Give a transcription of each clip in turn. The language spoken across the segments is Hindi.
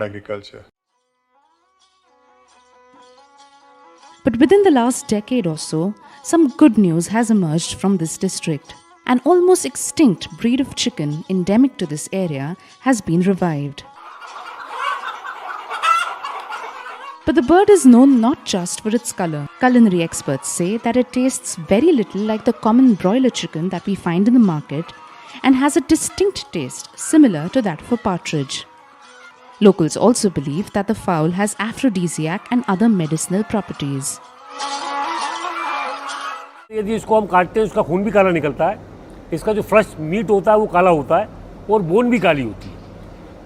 agriculture. But within the last decade or so, some good news has emerged from this district. An almost extinct breed of chicken endemic to this area has been revived. But the bird is known not just for its color. Culinary experts say that it tastes very little like the common broiler chicken that we find in the market and has a distinct taste similar to that of a partridge. Locals also believe that the fowl has aphrodisiac and other medicinal properties. यदि इसको हम काटते हैं उसका खून भी काला निकलता है, इसका जो फ्रेश मीट होता है वो काला होता है और बोन भी काली होती है।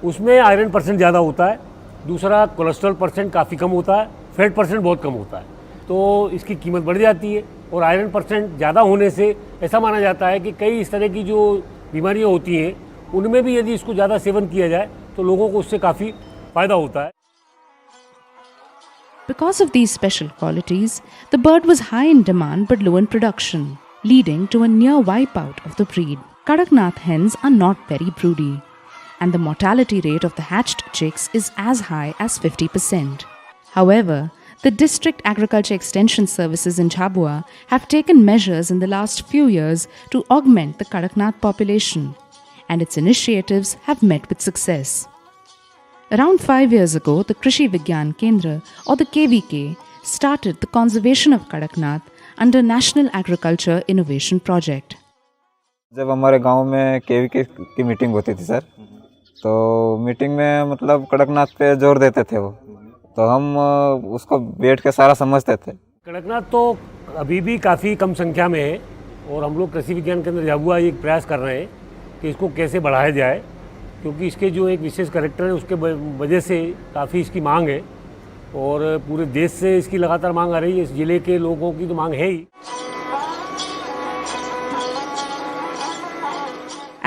उसमें आयरन परसेंट ज़्यादा होता है, दूसरा कोलेस्ट्रॉल परसेंट काफ़ी कम होता है, फैट परसेंट बहुत कम होता है, तो इसकी कीमत बढ़ जाती है। और आयरन परसेंट ज़्यादा होने से ऐसा माना जाता है कि कई इस तरह की जो बीमारियाँ होती हैं उनमें भी यदि इसको ज़्यादा सेवन किया जाए तो लोगों को उससे काफ़ी फ़ायदा होता है। Because of these special qualities, the bird was high in demand but low in production, leading to a near wipeout of the breed. Kadaknath hens are not very broody, and the mortality rate of the hatched chicks is as high as 50%. However, the District Agriculture Extension Services in Jhabua have taken measures in the last few years to augment the Kadaknath population, and its initiatives have met with success. Around 5 years ago, the Krishi Vigyan Kendra, or the KVK, started the conservation of Kadaknath under National Agriculture Innovation Project. जब हमारे गांव में केवीके की मीटिंग होती थी सर, तो मीटिंग में मतलब कड़कनाथ पे जोर देते थे वो, तो हम उसको बैठ के सारा समझते थे। कड़कनाथ तो अभी भी काफ़ी कम संख्या में है और हम लोग कृषि विज्ञान केंद्र झाबुआ एक प्रयास कर रहे हैं कि इसको कैसे बढ़ाया जाए, क्योंकि इसके जो एक विशेष कैरेक्टर है उसके वजह से काफ़ी इसकी मांग है और पूरे देश से इसकी लगातार मांग आ रही है। इस ज़िले के लोगों की तो मांग है ही।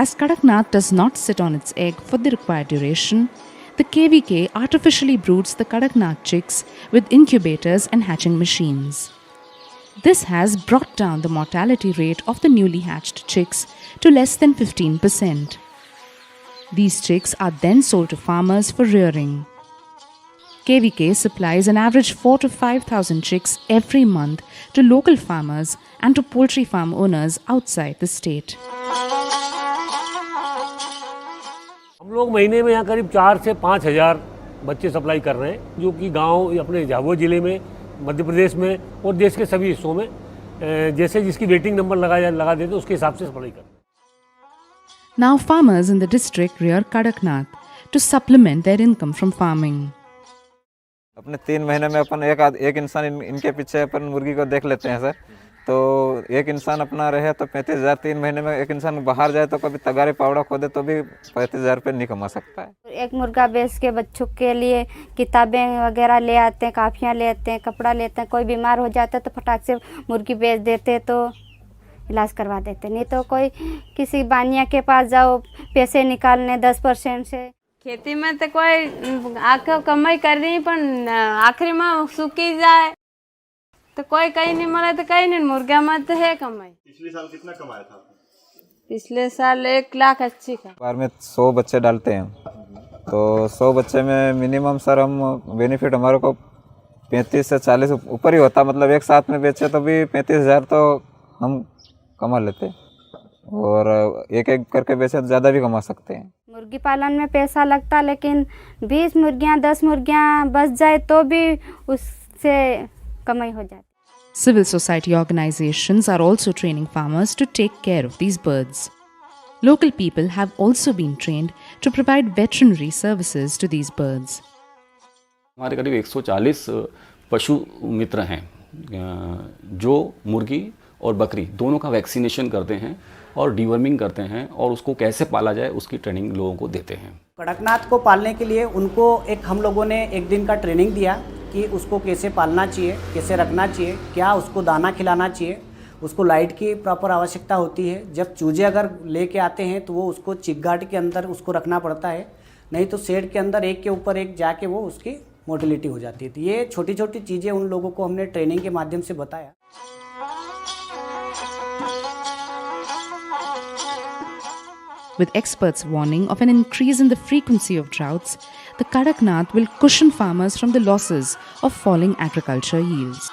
As Kadaknath does not sit on its egg for the required duration, the KVK artificially broods the Kadaknath chicks with incubators and hatching machines. This has brought down the mortality rate of the newly hatched chicks to less than 15%. These chicks are then sold to farmers for rearing. KVK supplies an average 4,000 to 5,000 chicks every month to local farmers and to poultry farm owners outside the state. हम लोग महीने में यहाँ करीब 4,000 से 5,000 बच्चे सप्लाई कर रहे हैं, जो कि गांव अपने झाबुआ ज़िले में, मध्य प्रदेश में और देश के सभी हिस्सों में जैसे जिसकी वेटिंग नंबर लगा देते उसके हिसाब से सप्लाई करते हैं। Now farmers in the district rear Kadaknath to supplement their income from farming. अपने 3 महीने में अपन एक इंसान इनके पीछे अपन मुर्गी को देख लेते हैं सर, तो एक इंसान अपना रहे तो 35,000, 3 महीने में एक इंसान बाहर जाए तो कभी तगारी पावड़ा खोदे तो भी 35,000 रुपये नहीं कमा सकता है। एक मुर्गा बेच के बच्चों के लिए किताबें वगैरह ले आते हैं, काफियाँ ले आते हैं, कपड़ा लेते हैं। कोई बीमार हो जाता है तो फटाक से मुर्गी बेच देते तो इलाज करवा देते। नहीं तो कोई किसी बानिया के पास जाओ पैसे निकालने 10% से। खेती में तो कोई आखिर कमाई कर रही पर आखिरी में सूखी जाए तो कोई कहीं नहीं मरे तो कहीं नहीं। मुर्गा में तो है कमाई। पिछले साल कितना कमाया था आपने? पिछले साल 1,80,000 का। बार में 100 बच्चे डालते हैं, तो 100 बच्चे में मिनिमम सर हम बेनिफिट हमारे को 35 से 40 ऊपर ही होता। मतलब एक साथ में बेचे तो भी 35,000 तो हम कमा लेते, और एक एक करके बेचे तो ज़्यादा भी कमा सकते हैं। मुर्गी पालन में पैसा लगता, लेकिन 20 मुर्गियाँ 10 मुर्गियाँ बच जाए तो भी उससे कमाई हो जाती। Civil society organizations are also training farmers to take care of these birds. Local people have also been trained to provide veterinary services to these birds. हमारे करीब 140 पशु मित्र हैं जो मुर्गी और बकरी दोनों का वैक्सीनेशन करते हैं और डीवर्मिंग करते हैं, और उसको कैसे पाला जाए उसकी ट्रेनिंग लोगों को देते हैं। कड़कनाथ को पालने के लिए उनको हम लोगों ने एक दिन का ट्रेनिंग दिया कि उसको कैसे पालना चाहिए, कैसे रखना चाहिए, क्या उसको दाना खिलाना चाहिए, उसको लाइट की प्रॉपर आवश्यकता होती है। जब चूजे अगर लेके आते हैं तो वो उसको चिकगाट के अंदर उसको रखना पड़ता है, नहीं तो शेड के अंदर एक के ऊपर एक जाके वो उसकी मोटिलिटी हो जाती है। तो ये छोटी छोटी चीज़ें उन लोगों को हमने ट्रेनिंग के माध्यम से बताया। With experts warning of an increase in the frequency of droughts, the Kadaknath will cushion farmers from the losses of falling agriculture yields.